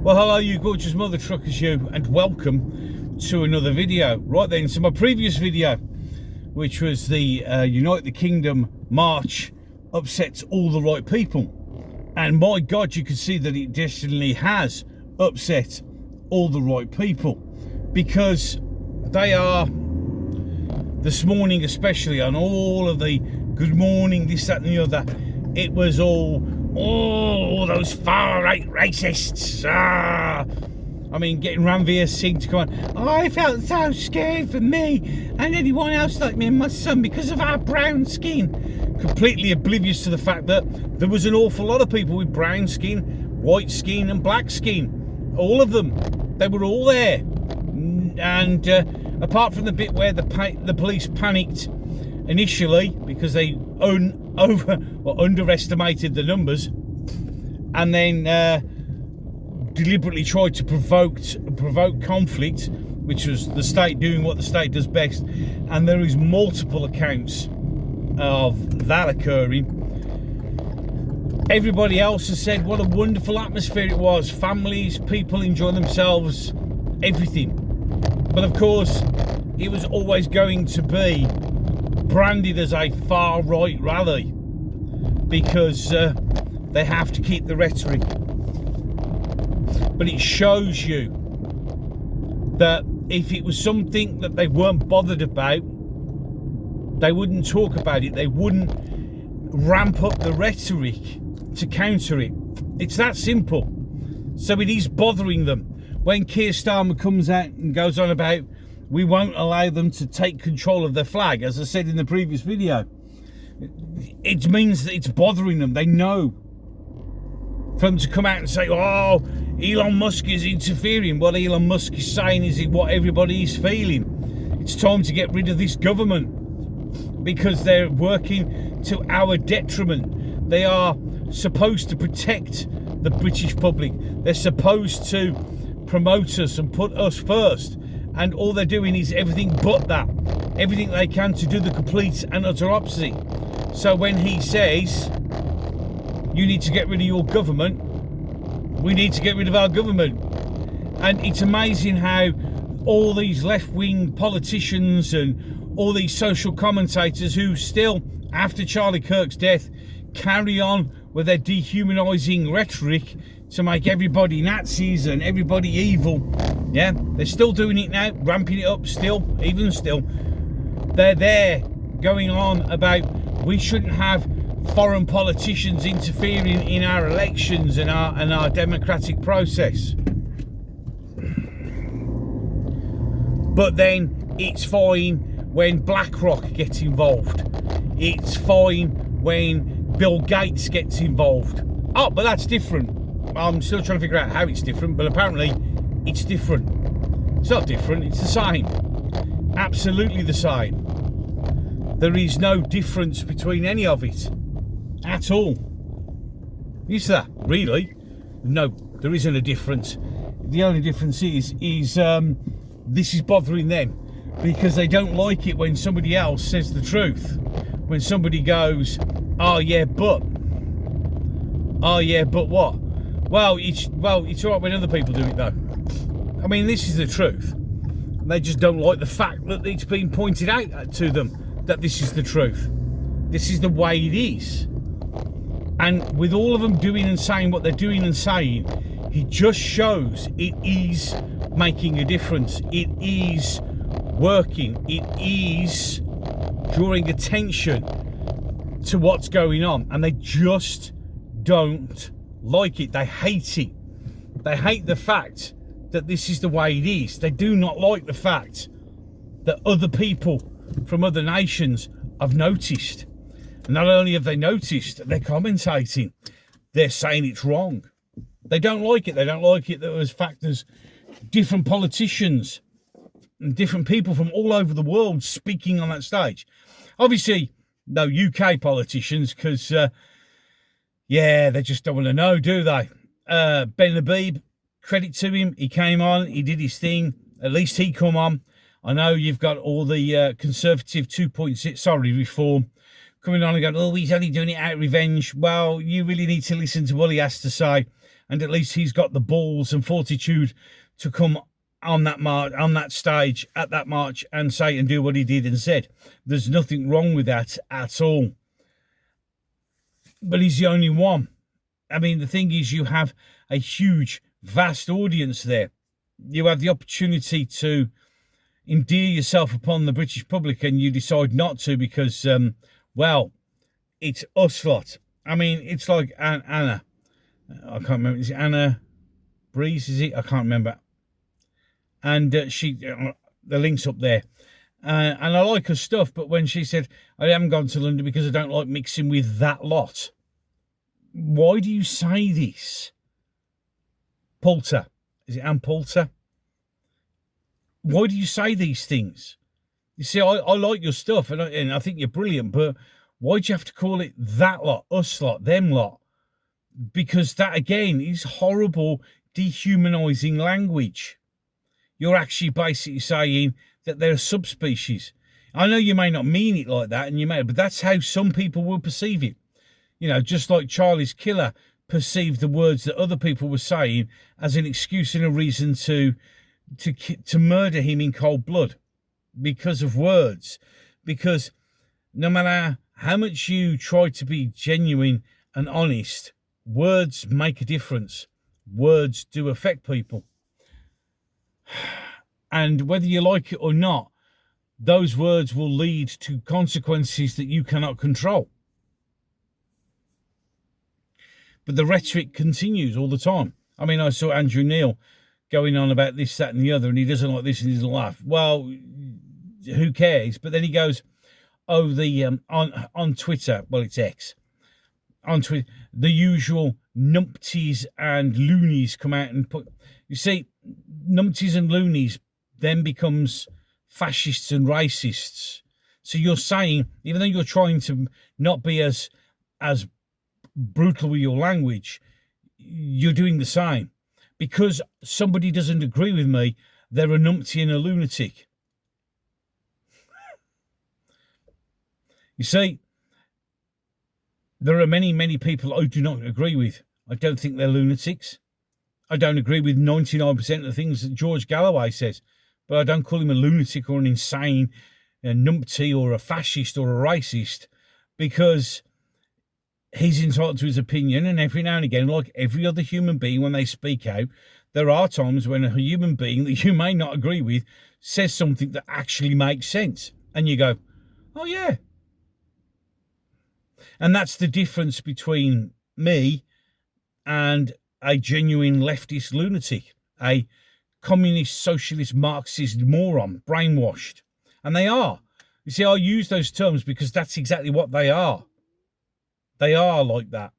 Well, hello you gorgeous mother truckers, you, and welcome to another video. Right then, so my previous video, which was the United Kingdom March, upsets all the right people. And my God, you can see that it definitely has upset all the right people, because they are, this morning especially, on all of the good morning, this, that and the other, it was all those far-right racists. I mean, getting Ranveer Singh to come on. I felt so scared for me and anyone else like me and my son because of our brown skin. Completely oblivious to the fact that there was an awful lot of people with brown skin, white skin and black skin. All of them. They were all there. And apart from the bit where the police panicked initially because they underestimated the numbers, and then deliberately tried to provoke conflict, which was the state doing what the state does best. And there is multiple accounts of that occurring. Everybody else has said what a wonderful atmosphere it was, families, people enjoying themselves, everything. But of course, it was always going to be branded as a far-right rally, because they have to keep the rhetoric. But it shows you that if it was something that they weren't bothered about, they wouldn't talk about it. They wouldn't ramp up the rhetoric to counter it. It's that simple. So it is bothering them when Keir Starmer comes out and goes on about, we won't allow them to take control of their flag. As I said in the previous video, it means that it's bothering them. They know. For them to come out and say, oh, Elon Musk is interfering. What Elon Musk is saying is what everybody is feeling. It's time to get rid of this government because they're working to our detriment. They are supposed to protect the British public. They're supposed to promote us and put us first. And all they're doing is everything but that. Everything they can to do the complete and utter opposite. So when he says, you need to get rid of your government, we need to get rid of our government. And it's amazing how all these left-wing politicians and all these social commentators who still, after Charlie Kirk's death, carry on with their dehumanising rhetoric to make everybody Nazis and everybody evil. Yeah, they're still doing it now, ramping it up still, even still. They're there going on about we shouldn't have foreign politicians interfering in our elections and our democratic process. But then it's fine when BlackRock gets involved. It's fine when Bill Gates gets involved. Oh, but that's different. I'm still trying to figure out how it's different, but apparently it's different. It's not different, it's the same. Absolutely the same. There is no difference between any of it at all. Is there, really? No, there isn't a difference. The only difference is this is bothering them because they don't like it when somebody else says the truth. When somebody goes, oh yeah, but what? Well, it's all right when other people do it, though. I mean, this is the truth. They just don't like the fact that it's been pointed out to them that this is the truth. This is the way it is. And with all of them doing and saying what they're doing and saying, it just shows it is making a difference. It is working. It is drawing attention to what's going on. And they just don't like it. They hate it. They hate the fact that this is the way it is. They do not like the fact that other people from other nations have noticed. And not only have they noticed, they're commentating. They're saying it's wrong. They don't like it. They don't like it that there's factors, different politicians and different people from all over the world speaking on that stage. Obviously, no UK politicians, because they just don't want to know, do they? Ben Habib, credit to him, he came on, he did his thing. At least he come on. I know you've got all the Conservative 2.6, reform, coming on and going, oh, he's only doing it out of revenge. Well, you really need to listen to what he has to say and at least he's got the balls and fortitude to come on that march, on that stage, at that march, and say and do what he did and said. There's nothing wrong with that at all. But he's the only one. I mean, the thing is, you have a huge, vast audience there. You have the opportunity to endear yourself upon the British public, and you decide not to because, well, it's us lot. I mean, it's like Anna. I can't remember. Is it Anna Breeze? Is it? I can't remember. And the link's up there. And I like her stuff, but when she said, I haven't gone to London because I don't like mixing with that lot. Why do you say this? Poulter. Is it Ann Poulter? Why do you say these things? You see, I like your stuff, and I think you're brilliant, but why do you have to call it that lot, us lot, them lot? Because that, again, is horrible, dehumanizing language. You're actually basically saying that they're a subspecies. I know you may not mean it like that, and you may, but that's how some people will perceive it. You know, just like Charlie's killer perceived the words that other people were saying as an excuse and a reason to murder him in cold blood because of words. Because no matter how much you try to be genuine and honest, words make a difference. Words do affect people. And whether you like it or not, those words will lead to consequences that you cannot control. But the rhetoric continues all the time. I mean, I saw Andrew Neil going on about this, that, and the other, and he doesn't like this and he doesn't laugh. Well, who cares? But then he goes, oh, on Twitter, well, it's X. On Twitter, the usual numpties and loonies come out and put... You see, numpties and loonies then becomes fascists and racists. So you're saying, even though you're trying to not be as brutal with your language, you're doing the same. Because somebody doesn't agree with me, they're a numpty and a lunatic. You see, there are many, many people I do not agree with. I don't think they're lunatics. I don't agree with 99% of the things that George Galloway says, but I don't call him a lunatic or an insane numpty or a fascist or a racist, because he's entitled to his opinion, and every now and again, like every other human being, when they speak out, there are times when a human being that you may not agree with says something that actually makes sense, and you go, oh yeah. And that's the difference between me and a genuine leftist lunatic, a communist, socialist, Marxist moron, brainwashed. And they are. You see, I use those terms because that's exactly what they are. They are like that.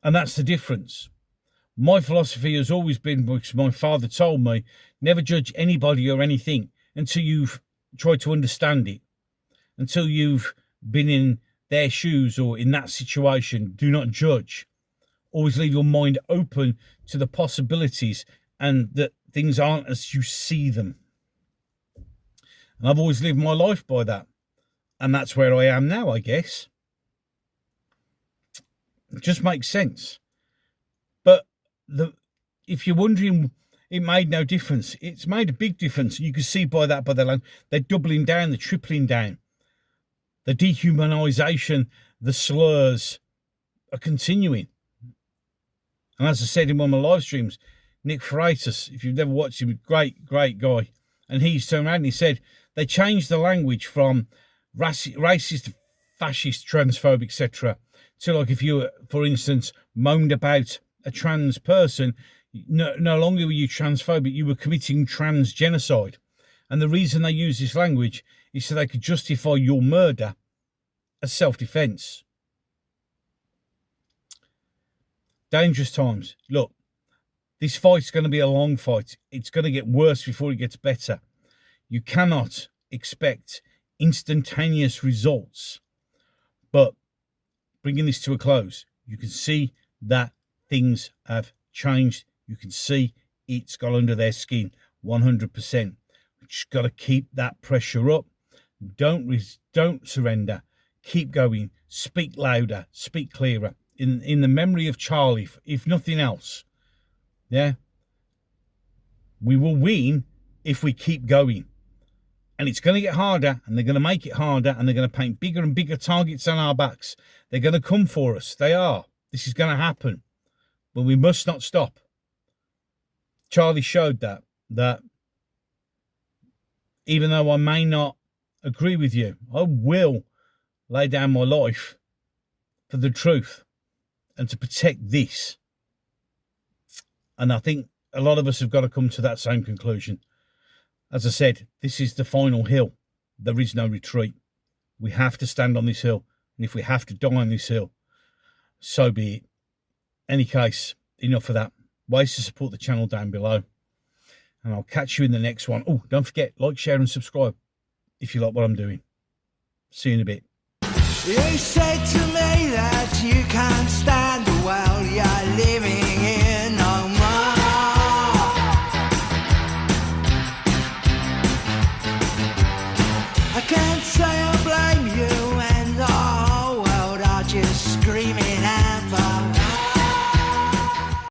And that's the difference. My philosophy has always been, which my father told me, never judge anybody or anything until you've tried to understand it. Until you've been in their shoes or in that situation. Do not judge. Always leave your mind open to the possibilities and that things aren't as you see them. And I've always lived my life by that. And that's where I am now, I guess. It just makes sense. But if you're wondering, it made no difference. It's made a big difference. You can see by that, they're doubling down, they're tripling down. The dehumanization, the slurs are continuing. And as I said in one of my live streams, Nick Freitas, if you've never watched him, great guy. And he's turned around and he said they changed the language from racist, fascist, transphobic, etc. to, like, if you, for instance, moaned about a trans person, no longer were you transphobic, you were committing trans genocide. And the reason they use this language is so they could justify your murder as self-defense. Dangerous times. Look, this fight's going to be a long fight. It's going to get worse before it gets better. You cannot expect instantaneous results. But bringing this to a close, you can see that things have changed. You can see it's got under their skin 100%. We just got to keep that pressure up. Don't surrender. Keep going. Speak louder. Speak clearer. in the memory of Charlie, if nothing else. Yeah, we will win if we keep going. And it's going to get harder, and they're going to make it harder, and they're going to paint bigger and bigger targets on our backs. They're going to come for us. They are. This is going to happen. But we must not stop. Charlie showed that even though I may not agree with you, I will lay down my life for the truth and to protect this. And I think a lot of us have got to come to that same conclusion. As I said, this is the final hill. There is no retreat. We have to stand on this hill. And if we have to die on this hill, so be it. Any case, enough of that. Ways to support the channel down below. And I'll catch you in the next one. Oh, don't forget, like, share and subscribe if you like what I'm doing. See you in a bit. You said to me that you can't stand the world you're living in no more. I can't say